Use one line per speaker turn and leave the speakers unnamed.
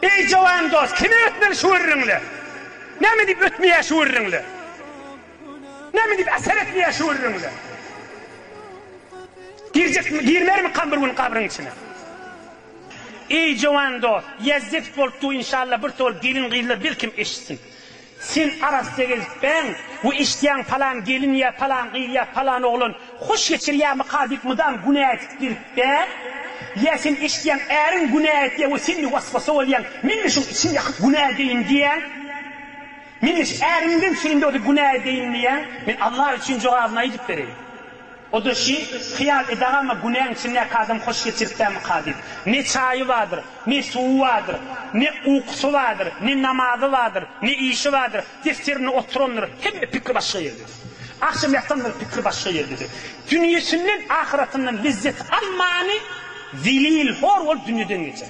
Ey cavan dost, kime ötmeli şu ürünle? Ne mi deyip ötmeye şu ürünle? Ne mi deyip eser etmeye şu ürünle? Girmer mi bunun kabrın içine? Ey cavan dost, yezzet boltu inşallah bir tol gelin gıyla bir kim eşitsin. Sen arasıda gelip ben bu işleyen falan gelin ya falan gıyl ya falan oğlun hoş geçir ya mıkadik mıdam günah ettirip ben ya sen işleyen erin günah et ya o senin vasfası olayan minni şu içinde günah edeyim diyen minni şu erinden süründe o da günah edeyim diyen ben Allah için cevabına edip vereyim. O da şey, hıyal eder ama günahın içine kadın hoş geçirip mi kadir? Ne çayı vardır, ne suyu vardır, ne uykusu vardır, ne namazı vardır, ne işi vardır, defterini oturumdur, hem fikri başka yerdir. Akşam yattandır fikri başka yerdir. Dünyasının, ahiretinin lezzet almanı, zilil hor ol dünyadan geçer.